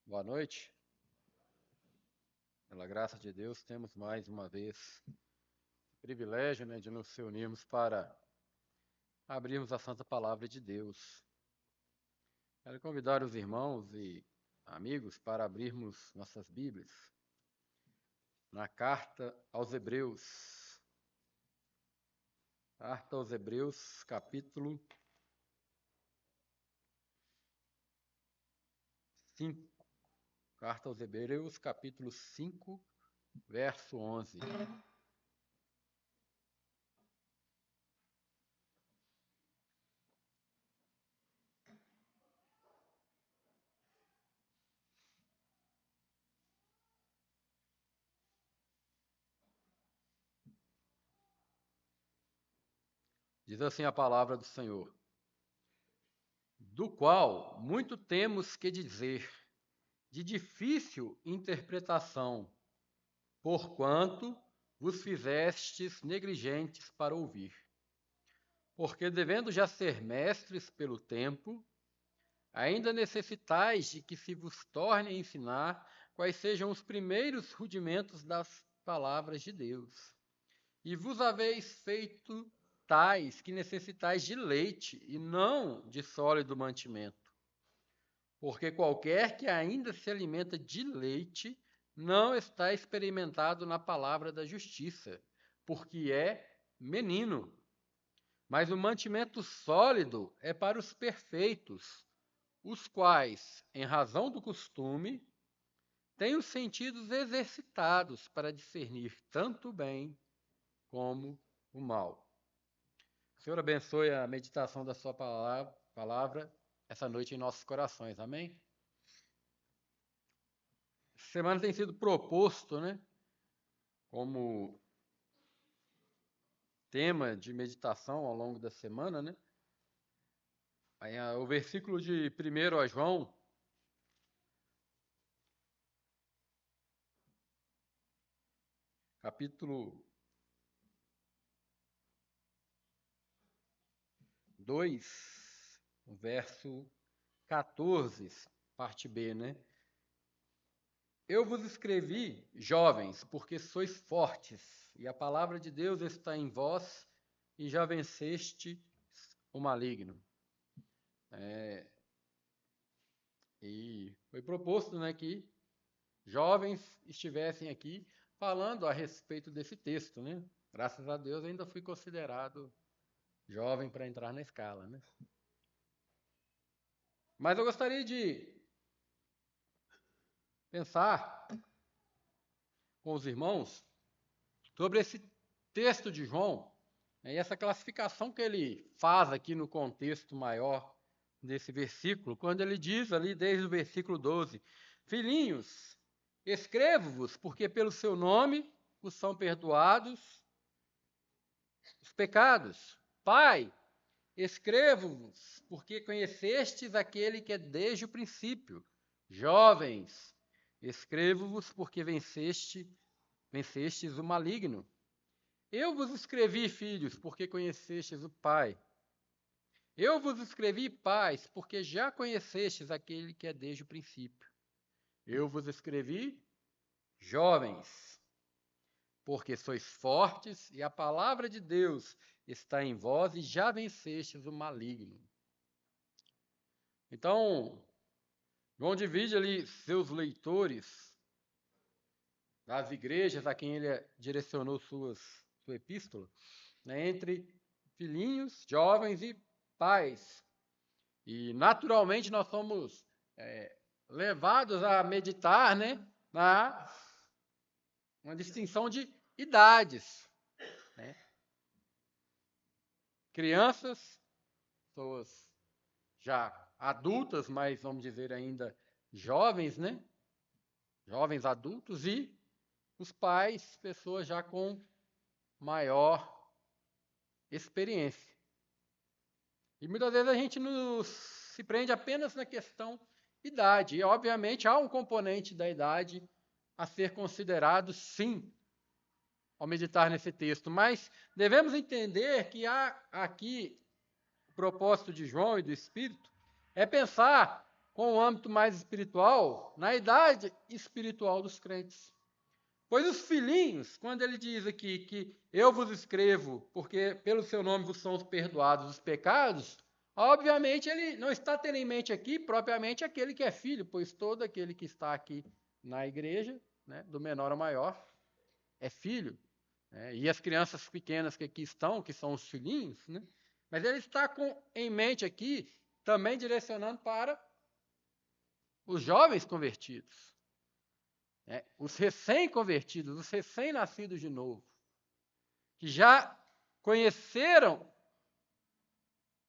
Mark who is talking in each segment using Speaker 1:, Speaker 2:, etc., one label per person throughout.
Speaker 1: Boa noite. Pela graça de Deus, temos mais uma vez o privilégio, de nos reunirmos para abrirmos a Santa Palavra de Deus. Quero convidar os irmãos e amigos para abrirmos nossas Bíblias na Carta aos Hebreus. Carta aos Hebreus, capítulo 5. Carta aos Hebreus, capítulo 5, verso 11. Diz assim a palavra do Senhor: do qual muito temos que dizer, de difícil interpretação, porquanto vos fizestes negligentes para ouvir. Porque, devendo já ser mestres pelo tempo, ainda necessitais de que se vos torne a ensinar quais sejam os primeiros rudimentos das palavras de Deus. E vos haveis feito tais que necessitais de leite e não de sólido mantimento. Porque qualquer que ainda se alimenta de leite não está experimentado na palavra da justiça, porque é menino. Mas o mantimento sólido é para os perfeitos, os quais, em razão do costume, têm os sentidos exercitados para discernir tanto o bem como o mal. O Senhor abençoe a meditação da sua palavra essa noite em nossos corações. Amém? Essa semana tem sido proposto, como tema de meditação ao longo da semana, o versículo de 1 a João, capítulo 2, verso 14, parte B, Eu vos escrevi, jovens, porque sois fortes, e a palavra de Deus está em vós, e já venceste o maligno. E foi proposto, que jovens estivessem aqui falando a respeito desse texto, Graças a Deus ainda fui considerado jovem para entrar na escala, Mas eu gostaria de pensar com os irmãos sobre esse texto de João, e essa classificação que ele faz aqui no contexto maior desse versículo, quando ele diz ali desde o versículo 12: filhinhos, escrevo-vos porque pelo seu nome vos são perdoados os pecados. Pai, escrevo-vos porque conhecestes aquele que é desde o princípio. Jovens, escrevo-vos porque vencestes o maligno. Eu vos escrevi, filhos, porque conhecestes o Pai. Eu vos escrevi, pais, porque já conhecestes aquele que é desde o princípio. Eu vos escrevi, jovens, porque sois fortes e a palavra de Deus está em vós e já vencestes o maligno. Então, João divide ali seus leitores das igrejas a quem ele direcionou sua epístola, entre filhinhos, jovens e pais. E, naturalmente, nós somos levados a meditar na uma distinção de idades. Crianças, pessoas já adultas, mas vamos dizer ainda jovens, Jovens adultos, e os pais, pessoas já com maior experiência. E muitas vezes a gente se prende apenas na questão idade. E, obviamente, há um componente da idade a ser considerado, sim, ao meditar nesse texto. Mas devemos entender que há aqui o propósito de João e do Espírito é pensar com o âmbito mais espiritual, na idade espiritual dos crentes. Pois os filhinhos, quando ele diz aqui que eu vos escrevo, porque pelo seu nome vos são perdoados os pecados, obviamente ele não está tendo em mente aqui propriamente aquele que é filho, pois todo aquele que está aqui na igreja, né, do menor ao maior, é filho. E as crianças pequenas que aqui estão, que são os filhinhos, né, mas ele está em mente aqui também direcionando para os jovens convertidos. Os recém-convertidos, os recém-nascidos de novo, que já conheceram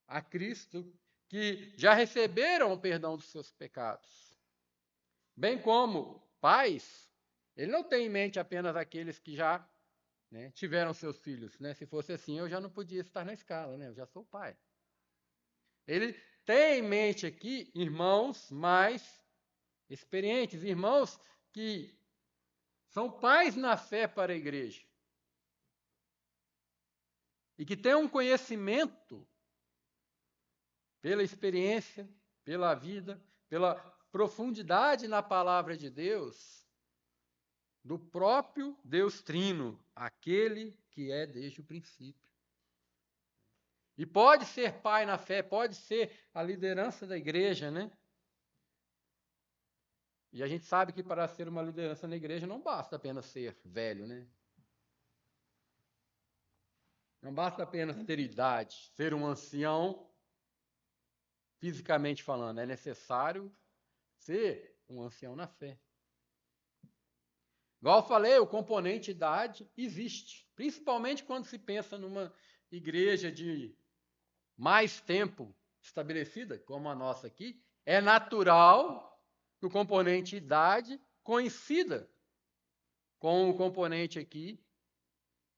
Speaker 1: a Cristo, que já receberam o perdão dos seus pecados. Bem como pais, ele não tem em mente apenas aqueles que já, né, tiveram seus filhos. Né? Se fosse assim, eu já não podia estar na escala, né? Eu já sou pai. Ele tem em mente aqui irmãos mais experientes, irmãos que são pais na fé para a igreja e que têm um conhecimento pela experiência, pela vida, pela profundidade na palavra de Deus, do próprio Deus Trino, aquele que é desde o princípio. E pode ser pai na fé, pode ser a liderança da igreja, né? E a gente sabe que para ser uma liderança na igreja não basta apenas ser velho, né? Não basta apenas ter idade, ser um ancião, fisicamente falando. É necessário ser um ancião na fé. Igual eu falei, o componente idade existe, principalmente quando se pensa numa igreja de mais tempo estabelecida, como a nossa aqui. É natural que o componente idade coincida com o componente aqui,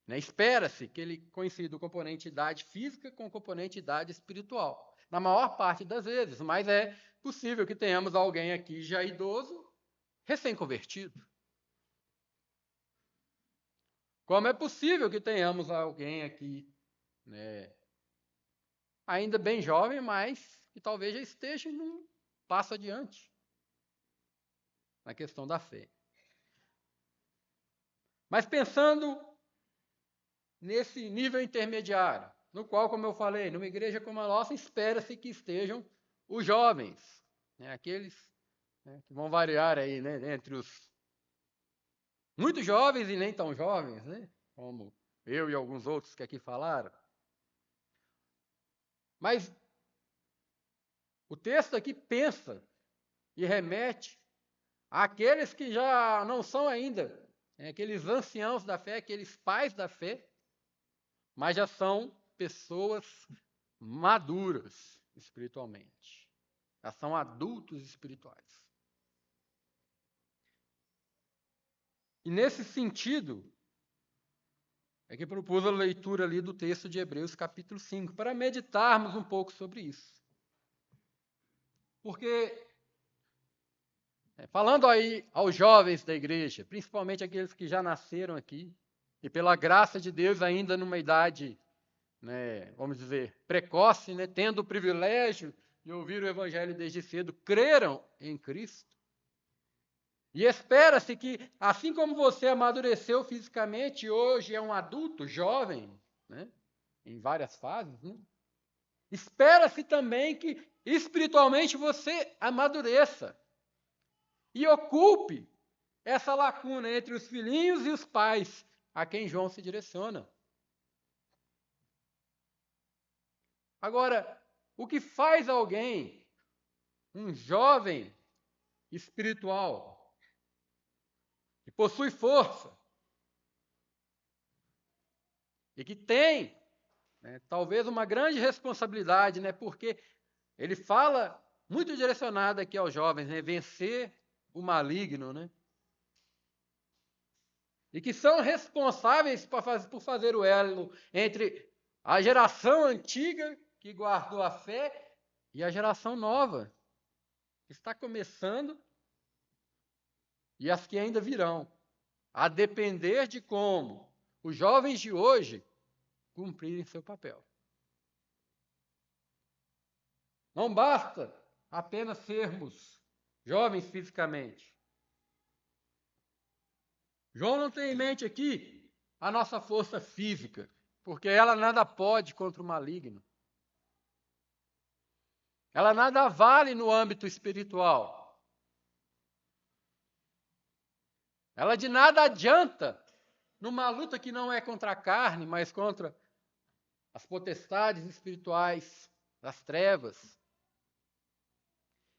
Speaker 1: né? Espera-se que ele coincida o componente idade física com o componente idade espiritual, na maior parte das vezes, mas é possível que tenhamos alguém aqui já idoso, recém-convertido. Como é possível que tenhamos alguém aqui, né, ainda bem jovem, mas que talvez já esteja num passo adiante na questão da fé. Mas pensando nesse nível intermediário, no qual, como eu falei, numa igreja como a nossa, espera-se que estejam os jovens, né, aqueles, né, que vão variar aí, né, entre os muito jovens e nem tão jovens, né, como eu e alguns outros que aqui falaram. Mas o texto aqui pensa e remete àqueles que já não são ainda, né, aqueles anciãos da fé, aqueles pais da fé, mas já são pessoas maduras espiritualmente. Já são adultos espirituais. E nesse sentido, é que propus a leitura ali do texto de Hebreus capítulo 5, para meditarmos um pouco sobre isso. Porque, falando aí aos jovens da igreja, principalmente aqueles que já nasceram aqui, e pela graça de Deus ainda numa idade, né, vamos dizer, precoce, né, tendo o privilégio de ouvir o evangelho desde cedo, creram em Cristo. E espera-se que, assim como você amadureceu fisicamente, hoje é um adulto jovem, né, em várias fases, né, espera-se também que espiritualmente você amadureça e ocupe essa lacuna entre os filhinhos e os pais a quem João se direciona. Agora, o que faz alguém, um jovem espiritual, que possui força e que tem, né, talvez uma grande responsabilidade, né, porque ele fala muito direcionado aqui aos jovens, né, vencer o maligno, né, e que são responsáveis por fazer o elo entre a geração antiga que guardou a fé e a geração nova que está começando e as que ainda virão, a depender de como os jovens de hoje cumprirem seu papel. Não basta apenas sermos jovens fisicamente. João não tem em mente aqui a nossa força física, porque ela nada pode contra o maligno. Ela nada vale no âmbito espiritual. Ela de nada adianta numa luta que não é contra a carne, mas contra as potestades espirituais das trevas.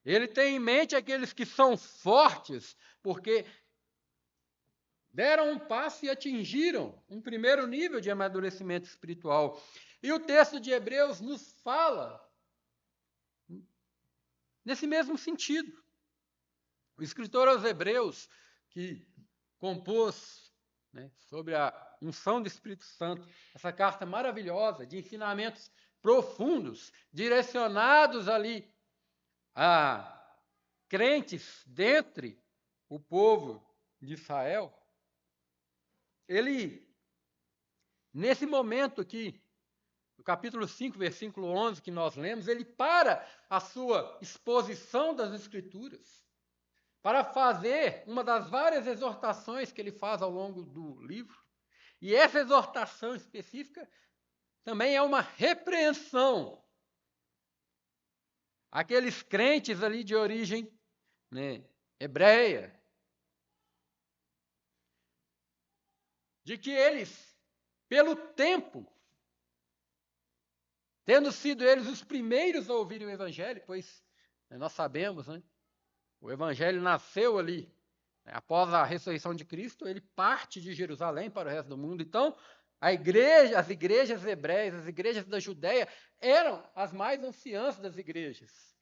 Speaker 1: Ele tem em mente aqueles que são fortes, porque deram um passo e atingiram um primeiro nível de amadurecimento espiritual. E o texto de Hebreus nos fala nesse mesmo sentido. O escritor aos Hebreus, que compôs, sobre a unção do Espírito Santo, essa carta maravilhosa de ensinamentos profundos, direcionados ali a crentes dentre o povo de Israel, ele, nesse momento aqui, no capítulo 5, versículo 11, que nós lemos, ele para a sua exposição das Escrituras para fazer uma das várias exortações que ele faz ao longo do livro. E essa exortação específica também é uma repreensão àqueles crentes ali de origem hebreia, de que eles, pelo tempo, tendo sido eles os primeiros a ouvirem o Evangelho, pois nós sabemos, o Evangelho nasceu ali, após a ressurreição de Cristo, ele parte de Jerusalém para o resto do mundo. Então, as igrejas hebreias, as igrejas da Judéia, eram as mais anciãs das igrejas.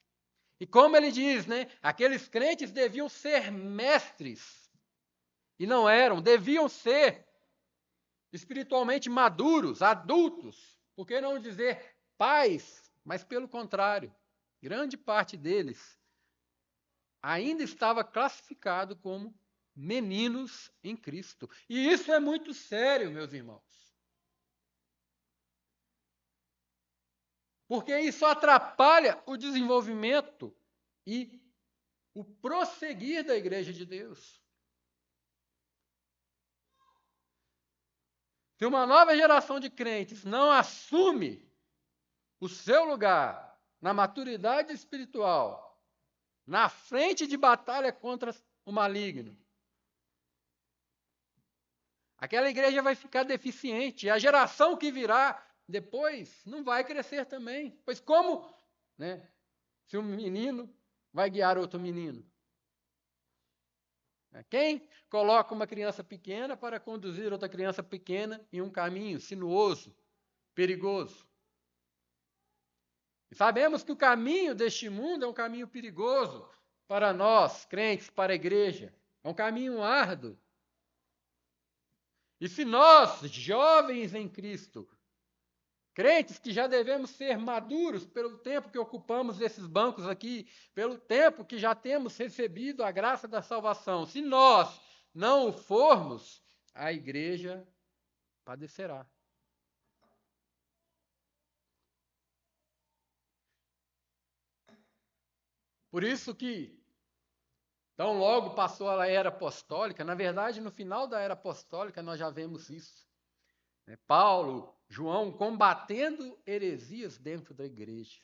Speaker 1: E como ele diz, aqueles crentes deviam ser mestres, e não eram, deviam ser espiritualmente maduros, adultos, por que não dizer pais? Mas pelo contrário, grande parte deles ainda estava classificado como meninos em Cristo. E isso é muito sério, meus irmãos. Porque isso atrapalha o desenvolvimento e o prosseguir da igreja de Deus. Se uma nova geração de crentes não assume o seu lugar na maturidade espiritual, na frente de batalha contra o maligno, aquela igreja vai ficar deficiente. E a geração que virá depois não vai crescer também. Pois como, se um menino vai guiar outro menino? Quem coloca uma criança pequena para conduzir outra criança pequena em um caminho sinuoso, perigoso? E sabemos que o caminho deste mundo é um caminho perigoso para nós, crentes, para a igreja. É um caminho árduo. E se nós, jovens em Cristo, crentes que já devemos ser maduros pelo tempo que ocupamos esses bancos aqui, pelo tempo que já temos recebido a graça da salvação, se nós não o formos, a igreja padecerá. Por isso que, tão logo passou a era apostólica, na verdade, no final da era apostólica, nós já vemos isso. Paulo, João, combatendo heresias dentro da igreja.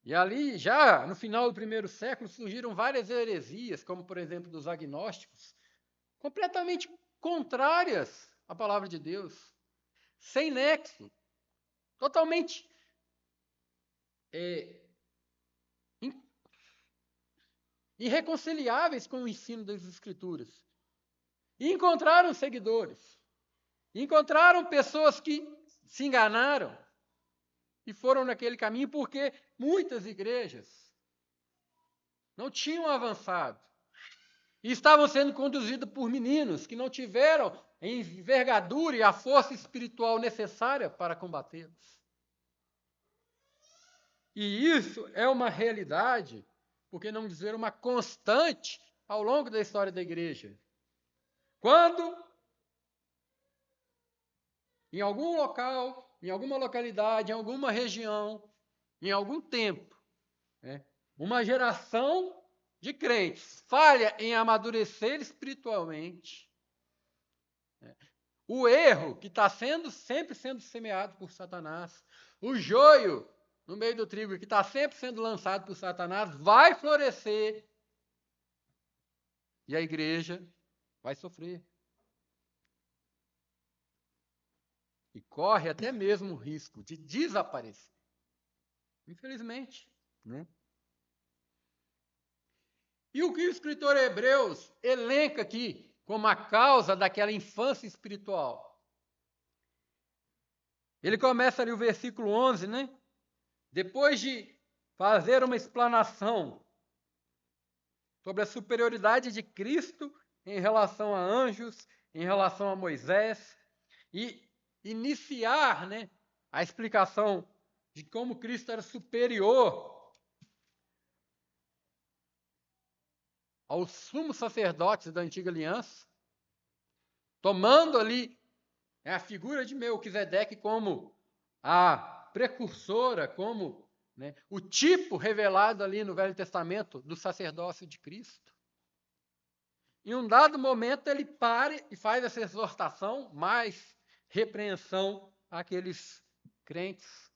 Speaker 1: E ali, já no final do primeiro século, surgiram várias heresias, como, por exemplo, dos agnósticos, completamente contrárias à palavra de Deus, sem nexo, totalmente irreconciliáveis com o ensino das Escrituras. E encontraram seguidores, encontraram pessoas que se enganaram e foram naquele caminho porque muitas igrejas não tinham avançado e estavam sendo conduzidas por meninos que não tiveram a envergadura e a força espiritual necessária para combatê-los. E isso é uma realidade, por que não dizer uma constante ao longo da história da igreja. Quando, em algum local, em alguma localidade, em alguma região, em algum tempo, né, uma geração de crentes falha em amadurecer espiritualmente, né, o erro que está sempre sendo semeado por Satanás, o joio no meio do trigo que está sempre sendo lançado por Satanás, vai florescer e a igreja vai sofrer. E corre até mesmo o risco de desaparecer. Infelizmente, né? E o que o escritor Hebreus elenca aqui como a causa daquela infância espiritual? Ele começa ali o versículo 11, né? Depois de fazer uma explanação sobre a superioridade de Cristo em relação a anjos, em relação a Moisés, e iniciar, né, a explicação de como Cristo era superior aos sumos sacerdotes da antiga aliança, tomando ali a figura de Melquisedeque como a precursora, como, né, o tipo revelado ali no Velho Testamento do sacerdócio de Cristo. Em um dado momento ele para e faz essa exortação, mais repreensão àqueles crentes,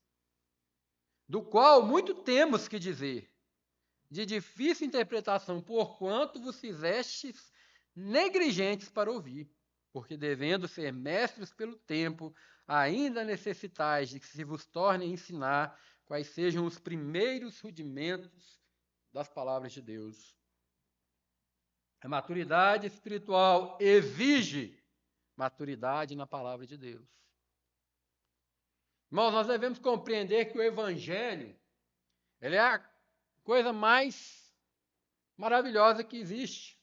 Speaker 1: do qual muito temos que dizer, de difícil interpretação, porquanto vos fizestes negligentes para ouvir, porque devendo ser mestres pelo tempo, ainda necessitais de que se vos torne a ensinar quais sejam os primeiros rudimentos das palavras de Deus. A maturidade espiritual exige maturidade na palavra de Deus. Irmãos, nós devemos compreender que o Evangelho, ele é a coisa mais maravilhosa que existe.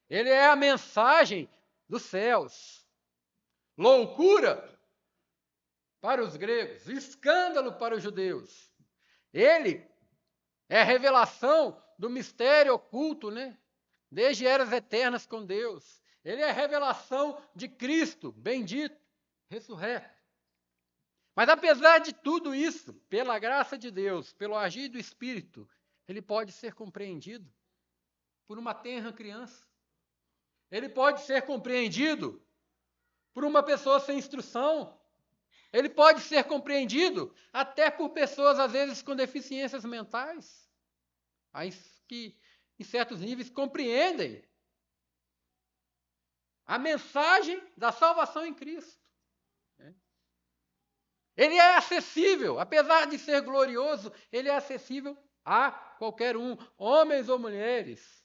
Speaker 1: Ele é a mensagem dos céus. Loucura para os gregos, escândalo para os judeus. Ele é a revelação do mistério oculto, né? Desde eras eternas com Deus. Ele é a revelação de Cristo, bendito, ressurreto. Mas apesar de tudo isso, pela graça de Deus, pelo agir do Espírito, ele pode ser compreendido por uma tenra criança. Ele pode ser compreendido por uma pessoa sem instrução. Ele pode ser compreendido até por pessoas, às vezes, com deficiências mentais, que, em certos níveis, compreendem a mensagem da salvação em Cristo. Ele é acessível, apesar de ser glorioso, ele é acessível a qualquer um, homens ou mulheres,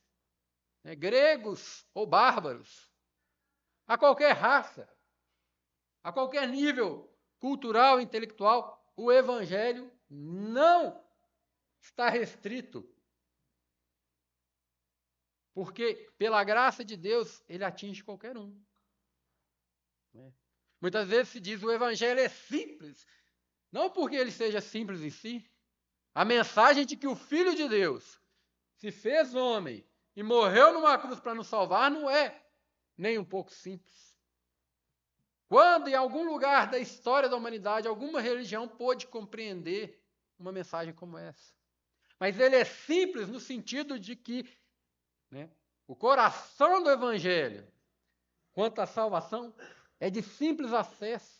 Speaker 1: né, gregos ou bárbaros, a qualquer raça, a qualquer nível cultural, intelectual. O Evangelho não está restrito, porque pela graça de Deus ele atinge qualquer um. Muitas vezes se diz que o Evangelho é simples, não porque ele seja simples em si. A mensagem de que o Filho de Deus se fez homem e morreu numa cruz para nos salvar não é nem um pouco simples. Quando em algum lugar da história da humanidade alguma religião pôde compreender uma mensagem como essa? Mas ele é simples no sentido de que, né, o coração do Evangelho, quanto à salvação, é de simples acesso.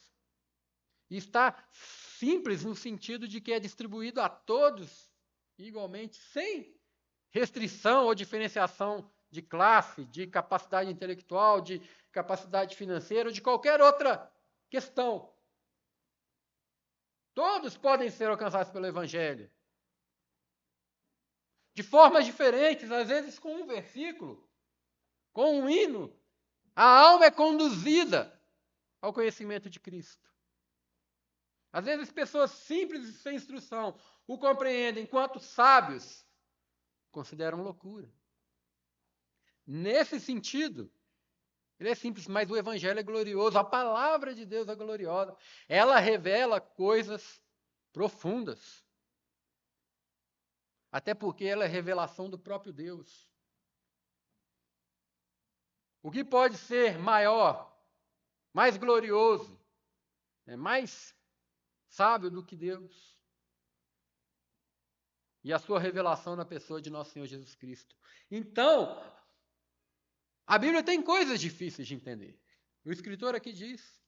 Speaker 1: E está simples no sentido de que é distribuído a todos igualmente, sem restrição ou diferenciação de classe, de capacidade intelectual, de capacidade financeira ou de qualquer outra questão. Todos podem ser alcançados pelo Evangelho. De formas diferentes, às vezes com um versículo, com um hino, a alma é conduzida ao conhecimento de Cristo. Às vezes pessoas simples e sem instrução o compreendem, enquanto sábios consideram loucura. Nesse sentido, ele é simples, mas o Evangelho é glorioso, a palavra de Deus é gloriosa. Ela revela coisas profundas. Até porque ela é revelação do próprio Deus. O que pode ser maior, mais glorioso, mais sábio do que Deus e a sua revelação na pessoa de nosso Senhor Jesus Cristo. Então, a Bíblia tem coisas difíceis de entender. O escritor aqui diz.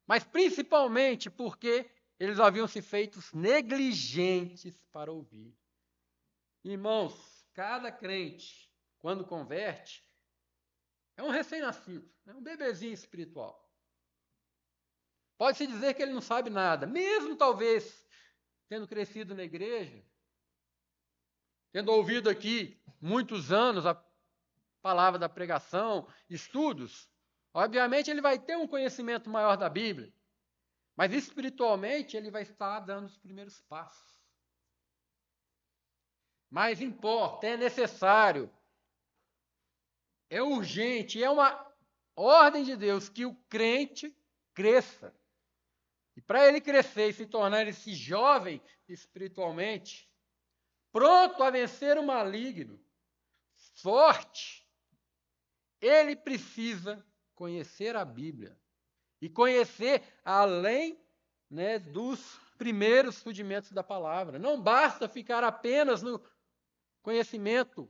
Speaker 1: Mas principalmente porque eles haviam se feito negligentes para ouvir. Irmãos, cada crente, quando converte, é um recém-nascido, é um bebezinho espiritual. Pode-se dizer que ele não sabe nada, mesmo talvez tendo crescido na igreja, tendo ouvido aqui muitos anos a palavra da pregação, estudos. Obviamente ele vai ter um conhecimento maior da Bíblia, mas espiritualmente ele vai estar dando os primeiros passos. Mas importa, é necessário, é urgente, é uma ordem de Deus que o crente cresça. E para ele crescer e se tornar esse jovem espiritualmente, pronto a vencer o maligno, forte, ele precisa conhecer a Bíblia. E conhecer além, dos primeiros rudimentos da palavra. Não basta ficar apenas no conhecimento,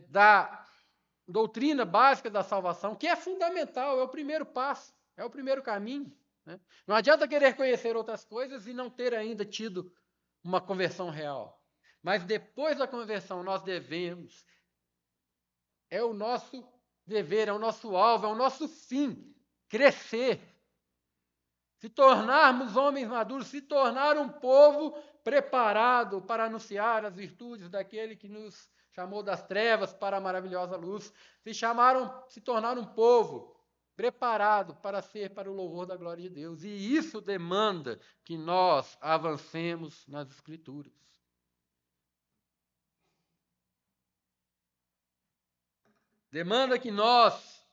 Speaker 1: da doutrina básica da salvação, que é fundamental, é o primeiro passo, é o primeiro caminho. Não adianta querer conhecer outras coisas e não ter ainda tido uma conversão real. Mas depois da conversão nós devemos, é o nosso dever, é o nosso alvo, é o nosso fim, crescer, se tornarmos homens maduros, se tornar um povo preparado para anunciar as virtudes daquele que nos chamou das trevas para a maravilhosa luz, se tornar um povo preparado para ser para o louvor da glória de Deus. E isso demanda que nós avancemos nas Escrituras. Demanda que nós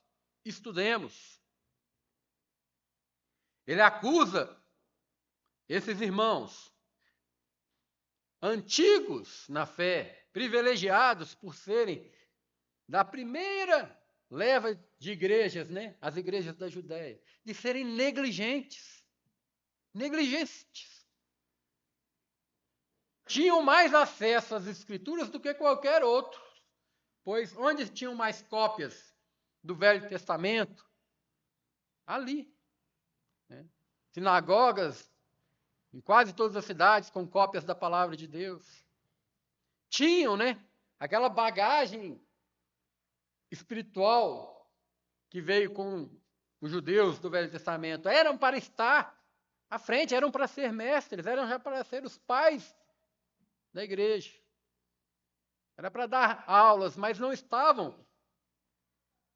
Speaker 1: estudemos. Ele acusa esses irmãos antigos na fé, privilegiados por serem da primeira leva de igrejas, as igrejas da Judéia, de serem negligentes. Negligentes. Tinham mais acesso às Escrituras do que qualquer outro, pois onde tinham mais cópias do Velho Testamento? Ali. Sinagogas em quase todas as cidades com cópias da palavra de Deus. Tinham, aquela bagagem espiritual que veio com os judeus do Velho Testamento. Eram para estar à frente, eram para ser mestres, eram já para ser os pais da igreja. Era para dar aulas, mas não estavam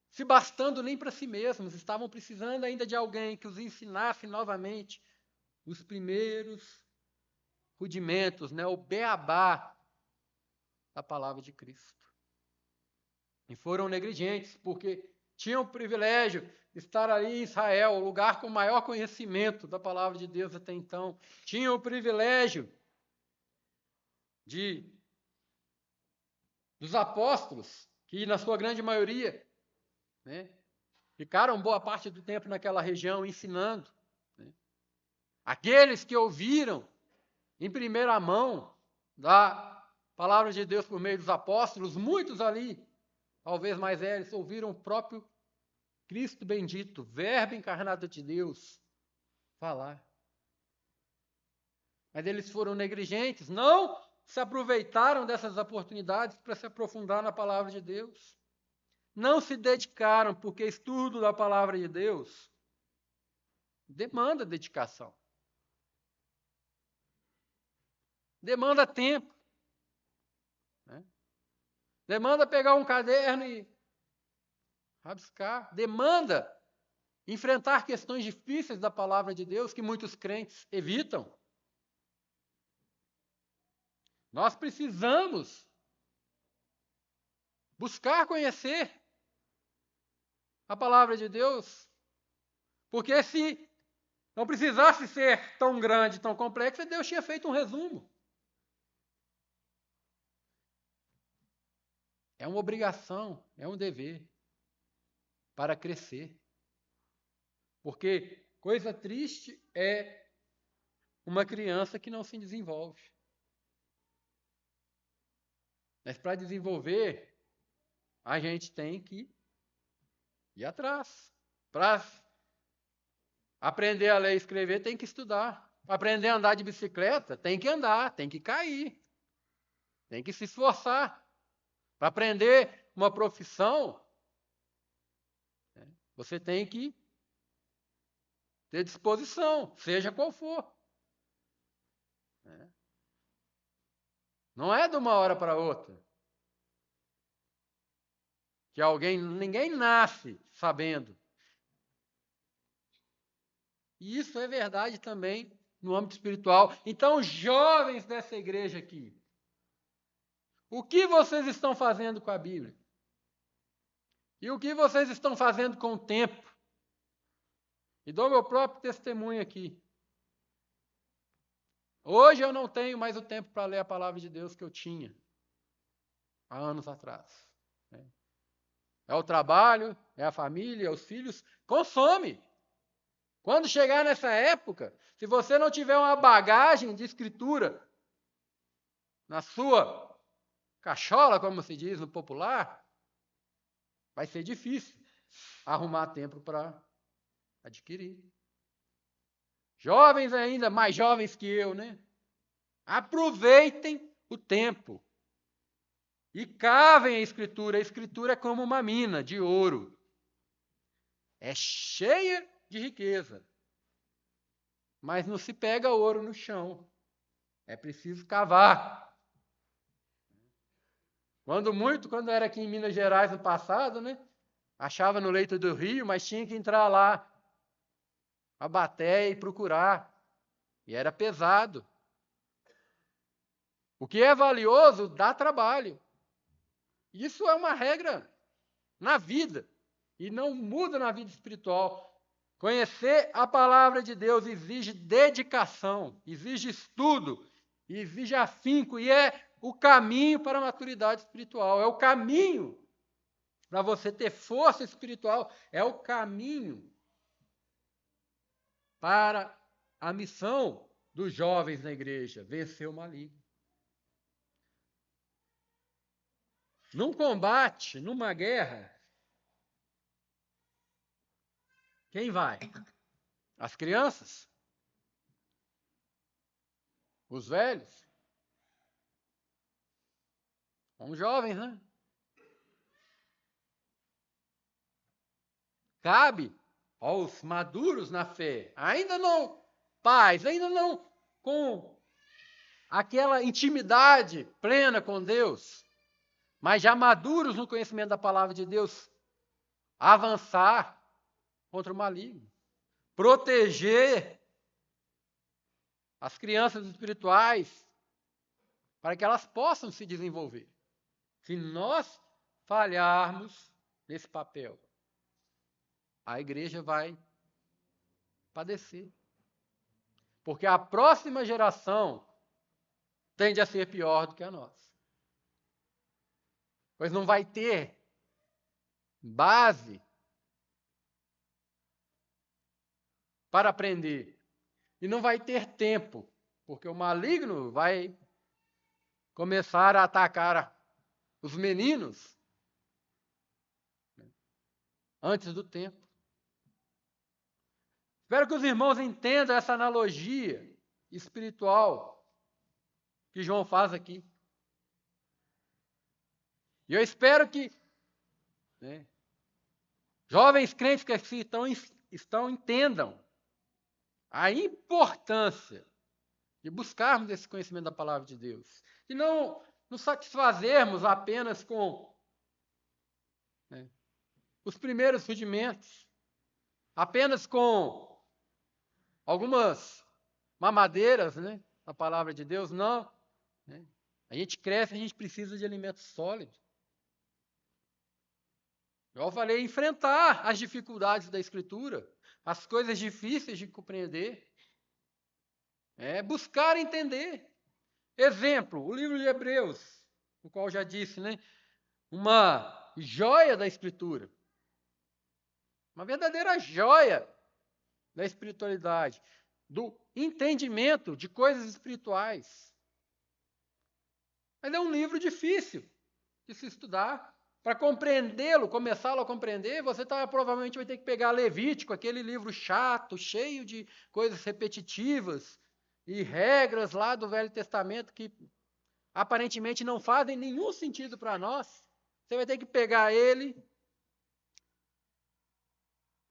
Speaker 1: se bastando nem para si mesmos, estavam precisando ainda de alguém que os ensinasse novamente os primeiros rudimentos, o beabá da palavra de Cristo. E foram negligentes, porque tinham o privilégio de estar ali em Israel, o lugar com maior conhecimento da palavra de Deus até então. Tinham o privilégio dos apóstolos, que na sua grande maioria, ficaram boa parte do tempo naquela região ensinando. Aqueles que ouviram em primeira mão da palavra de Deus por meio dos apóstolos, muitos ali, talvez mais velhos, ouviram o próprio Cristo bendito, Verbo encarnado de Deus, falar. Mas eles foram negligentes, não se aproveitaram dessas oportunidades para se aprofundar na palavra de Deus. Não se dedicaram, porque estudo da palavra de Deus demanda dedicação. Demanda tempo. Demanda pegar um caderno e rabiscar. Demanda enfrentar questões difíceis da palavra de Deus que muitos crentes evitam. Nós precisamos buscar conhecer a palavra de Deus, porque se não precisasse ser tão grande, tão complexa, Deus tinha feito um resumo. É uma obrigação, é um dever para crescer. Porque Coisa triste é uma criança que não se desenvolve. Mas para desenvolver, a gente tem que ir atrás. Para aprender a ler e escrever, tem que estudar. Para aprender a andar de bicicleta, tem que andar, tem que cair. Tem que se esforçar. Para aprender uma profissão, você tem que ter disposição, seja qual for. Não é de uma hora para outra. Que ninguém nasce sabendo. E isso é verdade também no âmbito espiritual. Então, jovens dessa igreja aqui, o que vocês estão fazendo com a Bíblia? E o que vocês estão fazendo com o tempo? E dou meu próprio testemunho aqui. Hoje eu não tenho mais o tempo para ler a palavra de Deus que eu tinha há anos atrás. É o trabalho, é a família, é os filhos. Consome. Quando chegar nessa época, se você não tiver uma bagagem de escritura na sua cachola, como se diz no popular, vai ser difícil arrumar tempo para adquirir. Jovens ainda, mais jovens que eu, né? Aproveitem o tempo. E cavem a Escritura. A Escritura é como uma mina de ouro. É cheia de riqueza. Mas não se pega ouro no chão. É preciso cavar. Quando era aqui em Minas Gerais no passado, né? Achava no leito do rio, mas tinha que entrar lá, abater e procurar. E era pesado. O que é valioso dá trabalho. Isso é uma regra na vida. E não muda na vida espiritual. Conhecer a palavra de Deus exige dedicação, exige estudo, exige afinco. E é o caminho para a maturidade espiritual. É o caminho para você ter força espiritual. É o caminho para a missão dos jovens na igreja, vencer o maligno. Num combate, numa guerra, quem vai? As crianças? Os velhos? Os jovens, né? Cabe aos maduros na fé, ainda não pais, ainda não com aquela intimidade plena com Deus, mas já maduros no conhecimento da palavra de Deus, avançar contra o maligno, proteger as crianças espirituais para que elas possam se desenvolver. Se nós falharmos nesse papel, a igreja vai padecer. Porque a próxima geração tende a ser pior do que a nossa. Pois não vai ter base para aprender. E não vai ter tempo, porque o maligno vai começar a atacar os meninos antes do tempo. Espero que os irmãos entendam essa analogia espiritual que João faz aqui. E eu espero que jovens crentes que aqui estão entendam a importância de buscarmos esse conhecimento da palavra de Deus. E não nos satisfazermos apenas com os primeiros rudimentos, apenas com algumas mamadeiras, da palavra de Deus, não. A gente cresce, a gente precisa de alimento sólido. Eu falei, enfrentar as dificuldades da Escritura, as coisas difíceis de compreender, buscar entender. Exemplo, o livro de Hebreus, o qual já disse, uma joia da Escritura, uma verdadeira joia da espiritualidade, do entendimento de coisas espirituais. Mas é um livro difícil de se estudar. Para compreendê-lo, começá-lo a compreender, você provavelmente vai ter que pegar Levítico, aquele livro chato, cheio de coisas repetitivas e regras lá do Velho Testamento que aparentemente não fazem nenhum sentido para nós. Você vai ter que pegar ele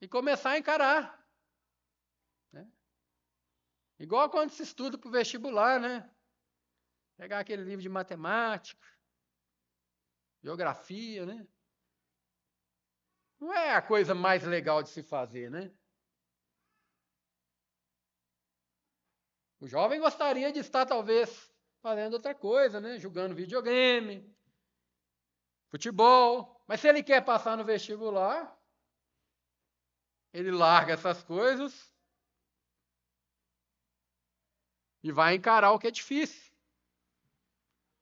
Speaker 1: e começar a encarar. Né? Igual quando se estuda para o vestibular, né? Pegar aquele livro de matemática, geografia, né? Não é a coisa mais legal de se fazer, né? O jovem gostaria de estar, talvez, fazendo outra coisa, né? Jogando videogame, futebol. Mas se ele quer passar no vestibular, ele larga essas coisas e vai encarar o que é difícil.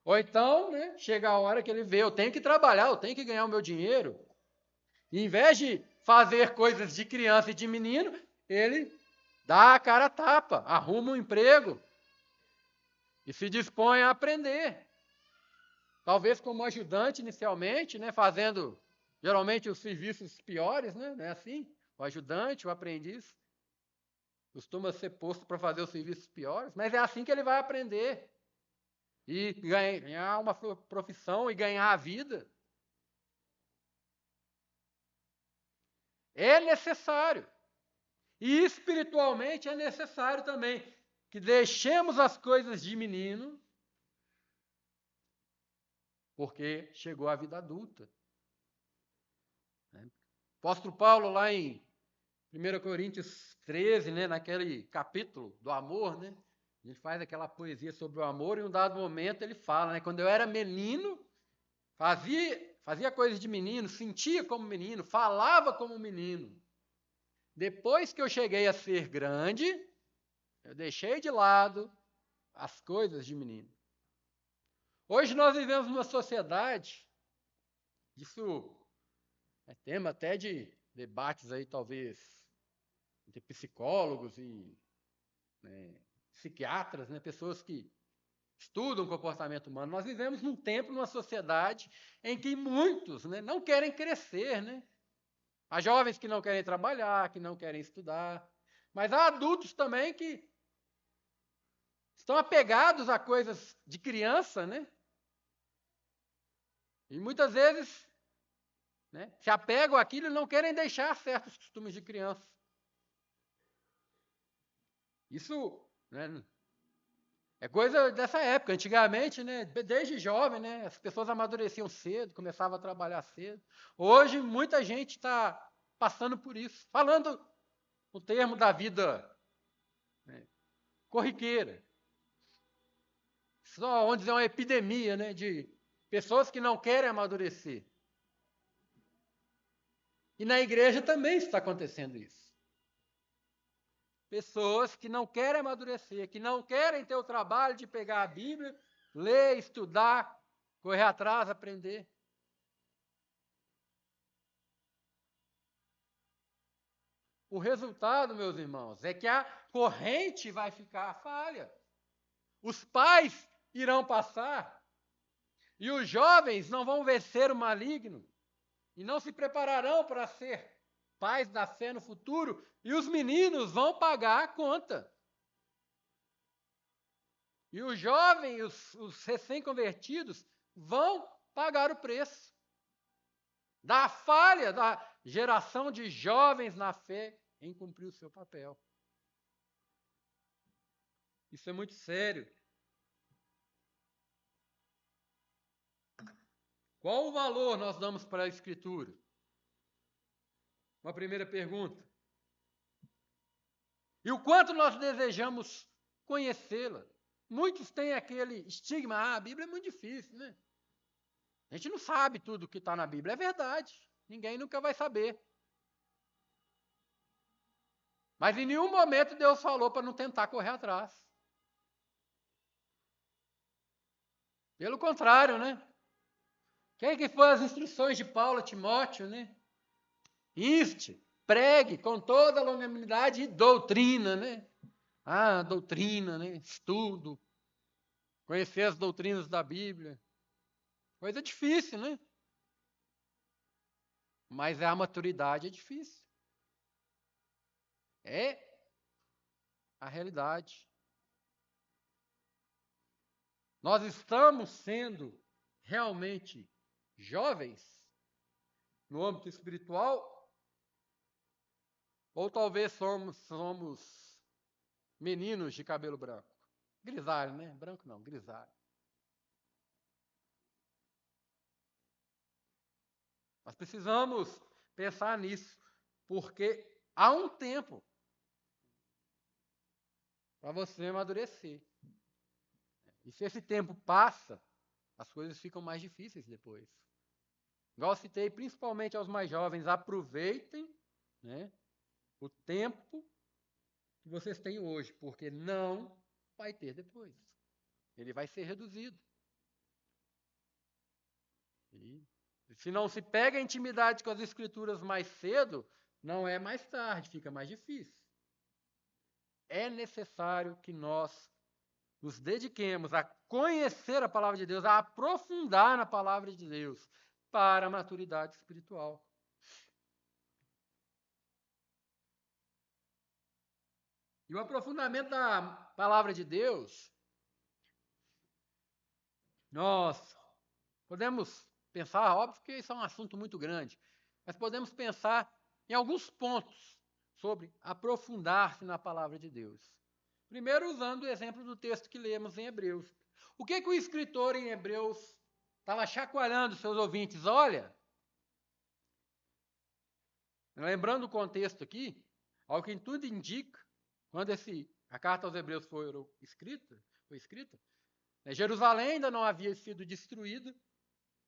Speaker 1: Ou então, né, chega a hora que ele vê, eu tenho que trabalhar, eu tenho que ganhar o meu dinheiro. E em vez de fazer coisas de criança e de menino, ele dá a cara a tapa, arruma um emprego e se dispõe a aprender. Talvez como ajudante inicialmente, né, fazendo geralmente os serviços piores, né, não é assim? O ajudante, o aprendiz, costuma ser posto para fazer os serviços piores, mas é assim que ele vai aprender e ganhar uma profissão e ganhar a vida. É necessário. E espiritualmente é necessário também que deixemos as coisas de menino, porque chegou a vida adulta. O apóstolo Paulo, lá em 1 Coríntios 13, né, naquele capítulo do amor, né, ele faz aquela poesia sobre o amor, e em um dado momento ele fala, né, quando eu era menino, fazia coisas de menino, sentia como menino, falava como menino. Depois que eu cheguei a ser grande, eu deixei de lado as coisas de menino. Hoje nós vivemos numa sociedade, isso é tema até de debates aí, talvez, entre psicólogos e psiquiatras, né, pessoas que estudam o comportamento humano. Nós vivemos num tempo, numa sociedade em que muitos, né, não querem crescer, né? Há jovens que não querem trabalhar, que não querem estudar, mas há adultos também que estão apegados a coisas de criança, né? E muitas vezes, né, se apegam àquilo e não querem deixar certos costumes de criança. Isso, né, é coisa dessa época. Antigamente, né, desde jovem, né, as pessoas amadureciam cedo, começavam a trabalhar cedo. Hoje, muita gente está passando por isso. Falando o termo da vida, né, corriqueira. Só, vamos dizer, uma epidemia, né, de pessoas que não querem amadurecer. E na igreja também está acontecendo isso. Pessoas que não querem amadurecer, que não querem ter o trabalho de pegar a Bíblia, ler, estudar, correr atrás, aprender. O resultado, meus irmãos, é que a corrente vai ficar falha. Os pais irão passar e os jovens não vão vencer o maligno e não se prepararão para ser pais da fé no futuro, e os meninos vão pagar a conta. E os jovens, os recém-convertidos, vão pagar o preço da falha da geração de jovens na fé em cumprir o seu papel. Isso é muito sério. Qual o valor nós damos para a Escritura? Uma primeira pergunta. E o quanto nós desejamos conhecê-la? Muitos têm aquele estigma, a Bíblia é muito difícil, né? A gente não sabe tudo o que está na Bíblia. É verdade, ninguém nunca vai saber. Mas em nenhum momento Deus falou para não tentar correr atrás. Pelo contrário, né? Quem que foi as instruções de Paulo a Timóteo, né? Inste pregue com toda a longanimidade e doutrina, né? Ah, doutrina, né? Estudo, conhecer as doutrinas da Bíblia. Coisa difícil, né? Mas a maturidade é difícil. É a realidade. Nós estamos sendo realmente jovens no âmbito espiritual, ou talvez somos meninos de cabelo branco. Grisalho, né? Branco não, grisalho. Nós precisamos pensar nisso, porque há um tempo para você amadurecer. E se esse tempo passa, as coisas ficam mais difíceis depois. Igual eu citei, principalmente aos mais jovens, aproveitem, né, o tempo que vocês têm hoje, porque não vai ter depois. Ele vai ser reduzido. E se não se pega a intimidade com as Escrituras mais cedo, não é mais tarde, fica mais difícil. É necessário que nós nos dediquemos a conhecer a palavra de Deus, a aprofundar na palavra de Deus, para a maturidade espiritual. E o aprofundamento da palavra de Deus, nós podemos pensar, óbvio que isso é um assunto muito grande, mas podemos pensar em alguns pontos sobre aprofundar-se na palavra de Deus. Primeiro, usando o exemplo do texto que lemos em Hebreus. O que o escritor em Hebreus estava chacoalhando seus ouvintes? Olha, lembrando o contexto aqui, ao que tudo indica, quando a carta aos Hebreus foi escrita, Jerusalém ainda não havia sido destruída,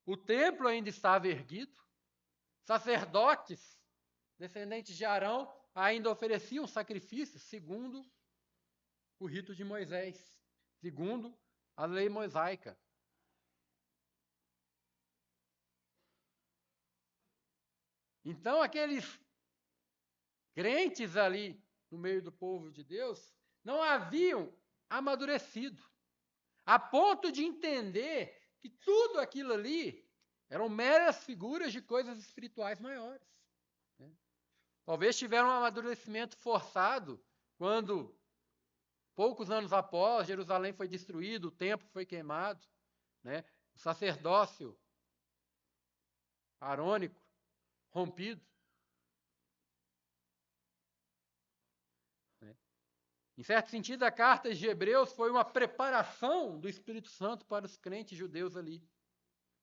Speaker 1: o templo ainda estava erguido, sacerdotes, descendentes de Arão, ainda ofereciam sacrifícios segundo o rito de Moisés, segundo a lei mosaica. Então, aqueles crentes ali no meio do povo de Deus não haviam amadurecido, a ponto de entender que tudo aquilo ali eram meras figuras de coisas espirituais maiores. Né? Talvez tiveram um amadurecimento forçado quando, poucos anos após, Jerusalém foi destruído, o templo foi queimado, né? O sacerdócio arônico rompido. Né? Em certo sentido, a carta de Hebreus foi uma preparação do Espírito Santo para os crentes judeus ali,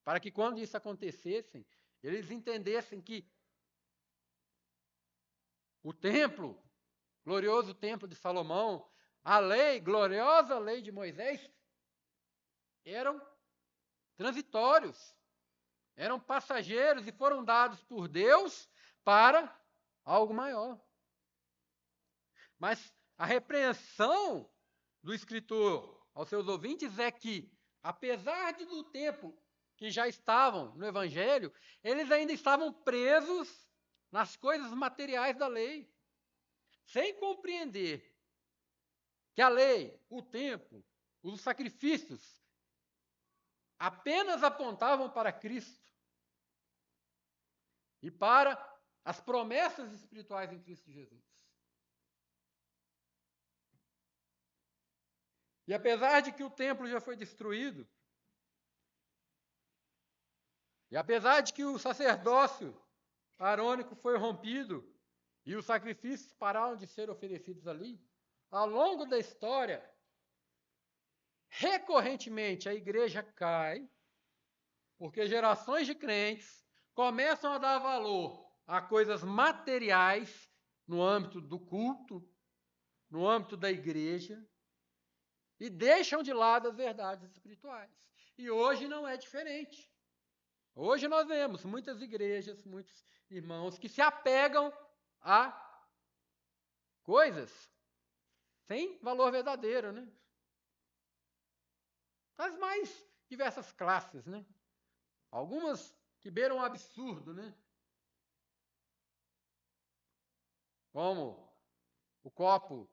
Speaker 1: para que quando isso acontecesse, eles entendessem que o templo, glorioso templo de Salomão, a lei, gloriosa lei de Moisés, eram transitórios, eram passageiros e foram dados por Deus para algo maior. Mas a repreensão do escritor aos seus ouvintes é que, apesar do tempo que já estavam no Evangelho, eles ainda estavam presos nas coisas materiais da lei, sem compreender que a lei, o templo, os sacrifícios apenas apontavam para Cristo e para as promessas espirituais em Cristo Jesus. E apesar de que o templo já foi destruído, e apesar de que o sacerdócio arônico foi rompido e os sacrifícios pararam de ser oferecidos ali, ao longo da história, recorrentemente a igreja cai, porque gerações de crentes começam a dar valor a coisas materiais no âmbito do culto, no âmbito da igreja, e deixam de lado as verdades espirituais. E hoje não é diferente. Hoje nós vemos muitas igrejas, muitos irmãos que se apegam a coisas sem valor verdadeiro, né? Das mais diversas classes, né? Algumas que beiram um absurdo, né? como o copo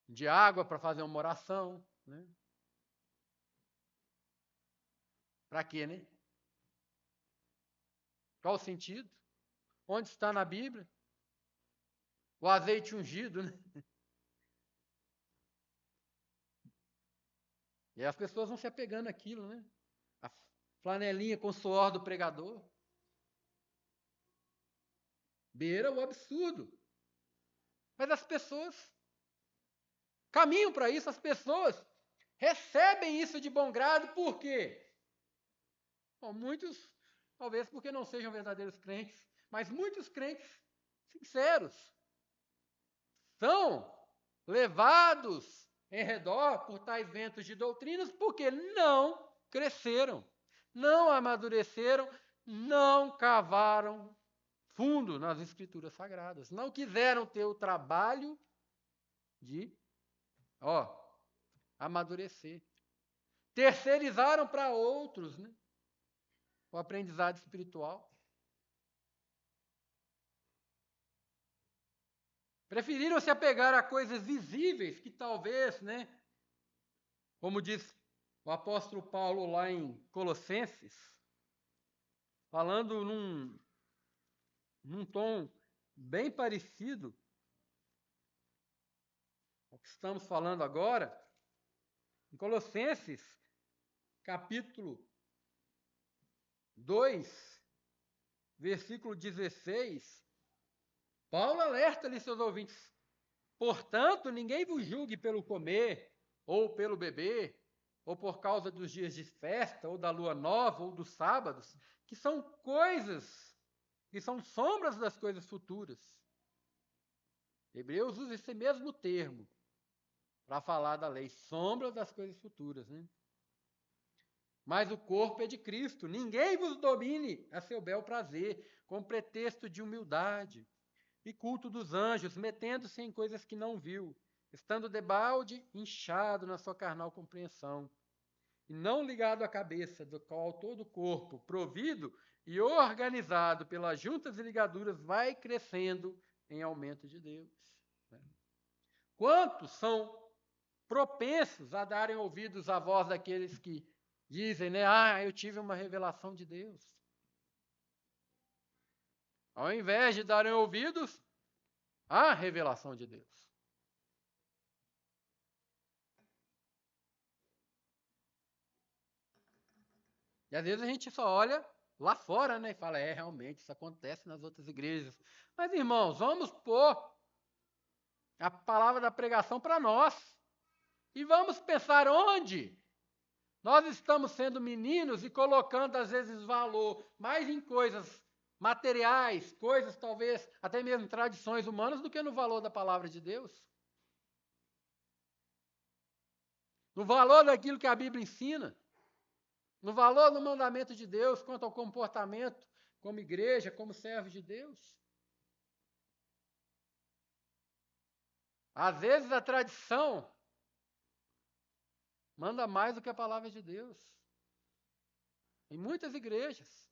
Speaker 1: de água para fazer uma oração, né? Para quê, né? Qual o sentido? Onde está na Bíblia? O azeite ungido, né? E as pessoas vão se apegando àquilo, né? A flanelinha com o suor do pregador. Beira o absurdo. Mas as pessoas caminham para isso, as pessoas recebem isso de bom grado, por quê? Bom, muitos, talvez porque não sejam verdadeiros crentes, mas muitos crentes sinceros são levados em redor por tais ventos de doutrinas porque não cresceram, não amadureceram, não cavaram fundo nas escrituras sagradas, não quiseram ter o trabalho de, amadurecer. Terceirizaram para outros, né, o aprendizado espiritual. Preferiram se apegar a coisas visíveis que talvez, né, como diz o apóstolo Paulo lá em Colossenses, falando num tom bem parecido ao que estamos falando agora, em Colossenses, capítulo 2, versículo 16, Paulo alerta ali seus ouvintes: portanto, ninguém vos julgue pelo comer, ou pelo beber, ou por causa dos dias de festa, ou da lua nova, ou dos sábados, que são coisas, que são sombras das coisas futuras. Hebreus usa esse mesmo termo para falar da lei, sombra das coisas futuras, né? Mas o corpo é de Cristo. Ninguém vos domine a seu bel prazer, com pretexto de humildade e culto dos anjos, metendo-se em coisas que não viu, estando debalde inchado na sua carnal compreensão, e não ligado à cabeça, do qual todo o corpo, provido e organizado pelas juntas e ligaduras, vai crescendo em aumento de Deus. Quantos são propensos a darem ouvidos à voz daqueles que dizem, né? Eu tive uma revelação de Deus. Ao invés de darem ouvidos à revelação de Deus. E às vezes a gente só olha lá fora, né? E fala, realmente, isso acontece nas outras igrejas. Mas, irmãos, vamos pôr a palavra da pregação para nós. E vamos pensar onde nós estamos sendo meninos e colocando, às vezes, valor mais em coisas materiais, coisas talvez até mesmo tradições humanas, do que no valor da palavra de Deus. No valor daquilo que a Bíblia ensina. No valor do mandamento de Deus quanto ao comportamento como igreja, como servos de Deus. Às vezes a tradição manda mais do que a palavra de Deus. Em muitas igrejas.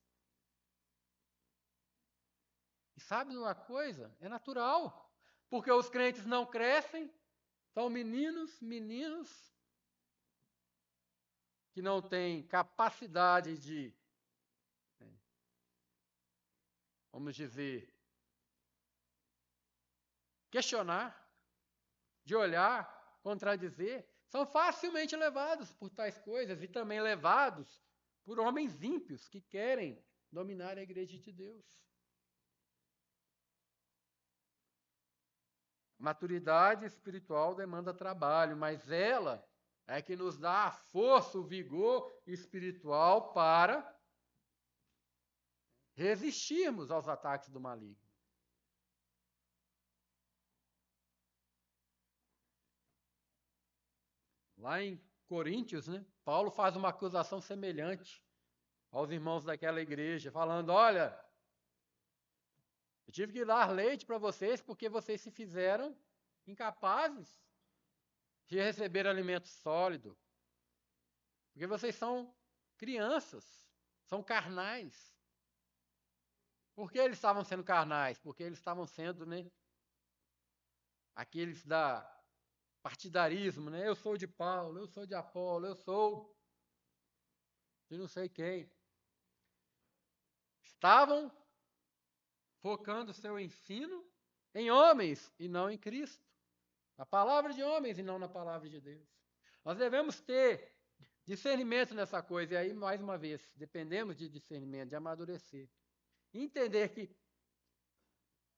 Speaker 1: E sabe de uma coisa? É natural. Porque os crentes não crescem, são meninos que não têm capacidade de, vamos dizer, questionar, de olhar, contradizer, são facilmente levados por tais coisas e também levados por homens ímpios que querem dominar a igreja de Deus. Maturidade espiritual demanda trabalho, mas ela é que nos dá a força, o vigor espiritual para resistirmos aos ataques do maligno. Lá em Coríntios, né, Paulo faz uma acusação semelhante aos irmãos daquela igreja, falando, olha, eu tive que dar leite para vocês porque vocês se fizeram incapazes de receber alimento sólido. Porque vocês são crianças, são carnais. Por que eles estavam sendo carnais? Porque eles estavam sendo, né, aqueles da partidarismo, né? Eu sou de Paulo, eu sou de Apolo, eu sou de não sei quem. Estavam focando seu ensino em homens e não em Cristo. Na palavra de homens e não na palavra de Deus. Nós devemos ter discernimento nessa coisa. E aí, mais uma vez, dependemos de discernimento, de amadurecer. E entender que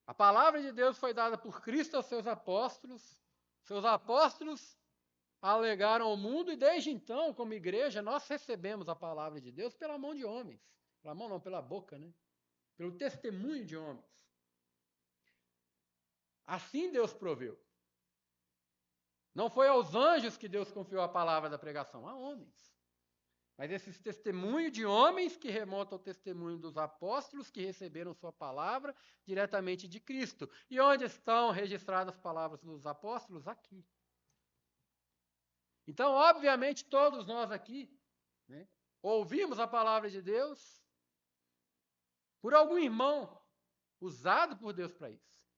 Speaker 1: a palavra de Deus foi dada por Cristo aos seus apóstolos. Seus apóstolos alegaram ao mundo e desde então, como igreja, nós recebemos a palavra de Deus pela mão de homens. Pela mão não, pela boca, né? Pelo testemunho de homens. Assim Deus proveu. Não foi aos anjos que Deus confiou a palavra da pregação, a homens. Mas esses testemunhos de homens que remontam ao testemunho dos apóstolos que receberam sua palavra diretamente de Cristo. E onde estão registradas as palavras dos apóstolos? Aqui. Então, obviamente, todos nós aqui, né, ouvimos a palavra de Deus por algum irmão usado por Deus para isso.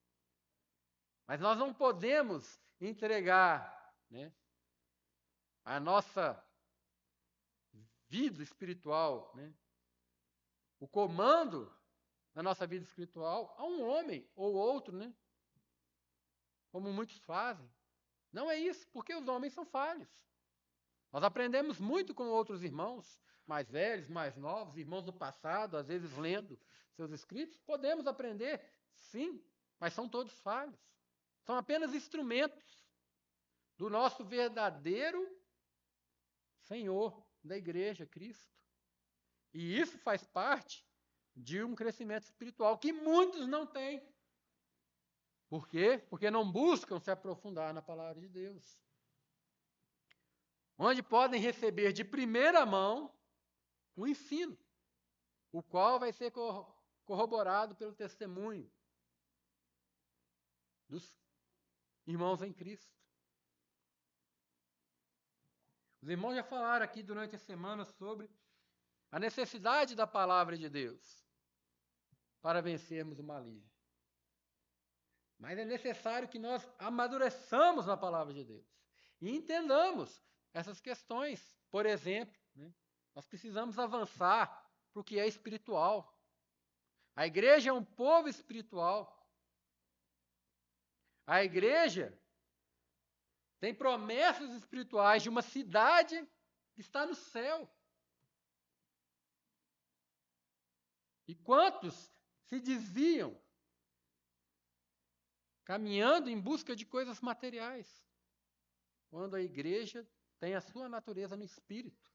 Speaker 1: Mas nós não podemos entregar, né, a nossa vida espiritual, né, o comando da nossa vida espiritual a um homem ou outro, né, como muitos fazem. Não é isso, porque os homens são falhos. Nós aprendemos muito com outros irmãos, mais velhos, mais novos, irmãos do passado, às vezes lendo seus escritos. Podemos aprender, sim, mas são todos falhos. São apenas instrumentos do nosso verdadeiro Senhor da igreja, Cristo. E isso faz parte de um crescimento espiritual que muitos não têm. Por quê? Porque não buscam se aprofundar na palavra de Deus. Onde podem receber de primeira mão o ensino, o qual vai ser corroborado pelo testemunho dos irmãos em Cristo. Os irmãos já falaram aqui durante a semana sobre a necessidade da palavra de Deus para vencermos o maligno. Mas é necessário que nós amadureçamos na palavra de Deus e entendamos essas questões. Por exemplo, né, nós precisamos avançar para o que é espiritual. A igreja é um povo espiritual. A igreja tem promessas espirituais de uma cidade que está no céu. E quantos se desviam caminhando em busca de coisas materiais, quando a igreja tem a sua natureza no espírito.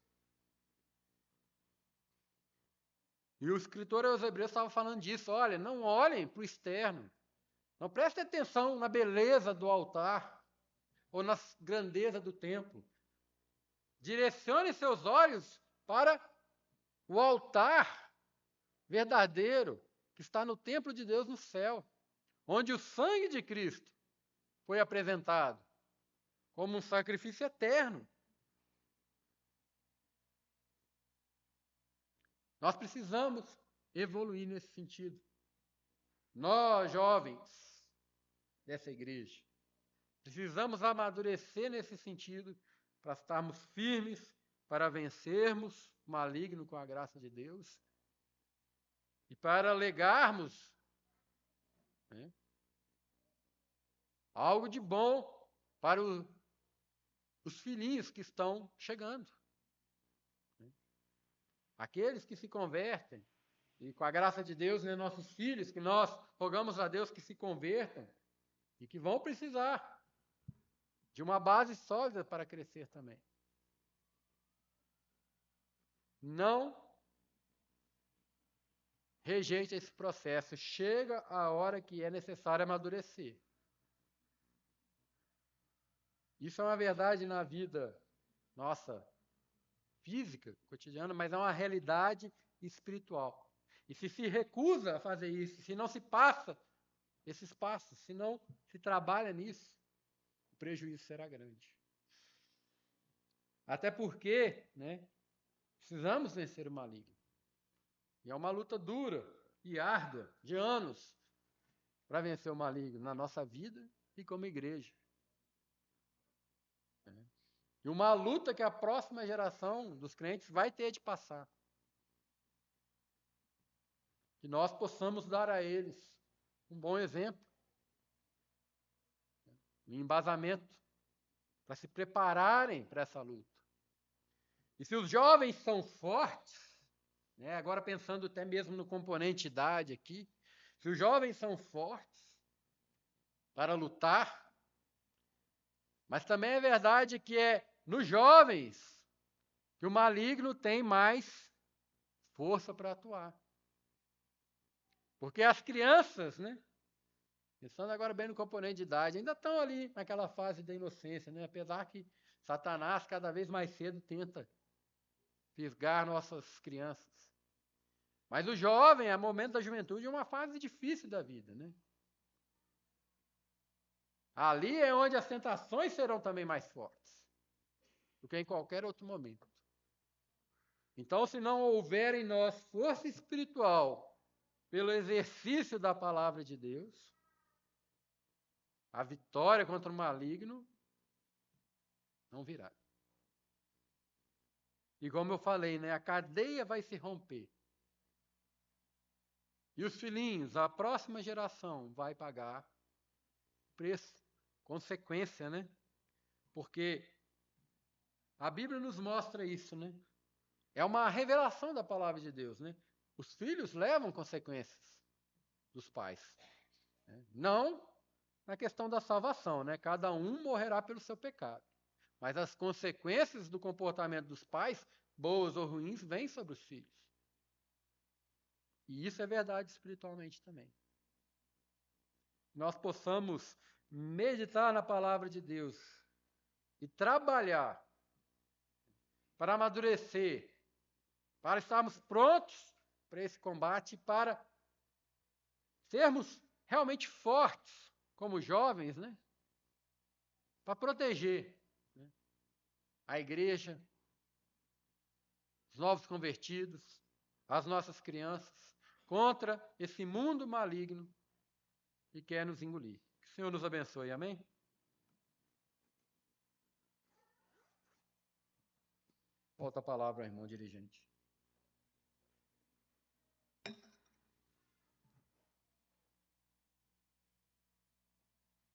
Speaker 1: E o escritor aos Hebreus estava falando disso. Olha, não olhem para o externo. Não prestem atenção na beleza do altar ou na grandeza do templo. Direcione seus olhos para o altar verdadeiro que está no templo de Deus no céu, onde o sangue de Cristo foi apresentado como um sacrifício eterno. Nós precisamos evoluir nesse sentido. Nós, jovens dessa igreja, precisamos amadurecer nesse sentido para estarmos firmes, para vencermos o maligno com a graça de Deus e para legarmos, né, algo de bom para os filhinhos que estão chegando. Aqueles que se convertem, e com a graça de Deus, né, nossos filhos, que nós rogamos a Deus que se convertam e que vão precisar de uma base sólida para crescer também. Não rejeite esse processo. Chega a hora que é necessário amadurecer. Isso é uma verdade na vida nossa física, cotidiana, mas é uma realidade espiritual. E se recusa a fazer isso, se não se passa esses passos, se não se trabalha nisso, o prejuízo será grande. Até porque, né, precisamos vencer o maligno. E é uma luta dura, e árdua de anos para vencer o maligno na nossa vida e como igreja. E uma luta que a próxima geração dos crentes vai ter de passar. Que nós possamos dar a eles um bom exemplo, um embasamento, para se prepararem para essa luta. E se os jovens são fortes, né, agora pensando até mesmo no componente idade aqui, se os jovens são fortes para lutar, mas também é verdade que é nos jovens que o maligno tem mais força para atuar. Porque as crianças, né, pensando agora bem no componente de idade, ainda estão ali naquela fase da inocência, né, apesar que Satanás cada vez mais cedo tenta fisgar nossas crianças. Mas o jovem, o momento da juventude, é uma fase difícil da vida, né? Ali é onde as tentações serão também mais fortes do que em qualquer outro momento. Então, se não houver em nós força espiritual pelo exercício da palavra de Deus, a vitória contra o maligno não virá. E como eu falei, né, a cadeia vai se romper. E os filhinhos, a próxima geração, vai pagar preço, consequência, né? Porque a Bíblia nos mostra isso, né? É uma revelação da palavra de Deus, né? Os filhos levam consequências dos pais. Né? Não na questão da salvação, né? Cada um morrerá pelo seu pecado. Mas as consequências do comportamento dos pais, boas ou ruins, vêm sobre os filhos. E isso é verdade espiritualmente também. Nós possamos meditar na palavra de Deus e trabalhar para amadurecer, para estarmos prontos para esse combate, para sermos realmente fortes como jovens, né? Para proteger, né, a igreja, os novos convertidos, as nossas crianças, contra esse mundo maligno que quer nos engolir. Que o Senhor nos abençoe, amém? Volta a palavra, irmão dirigente.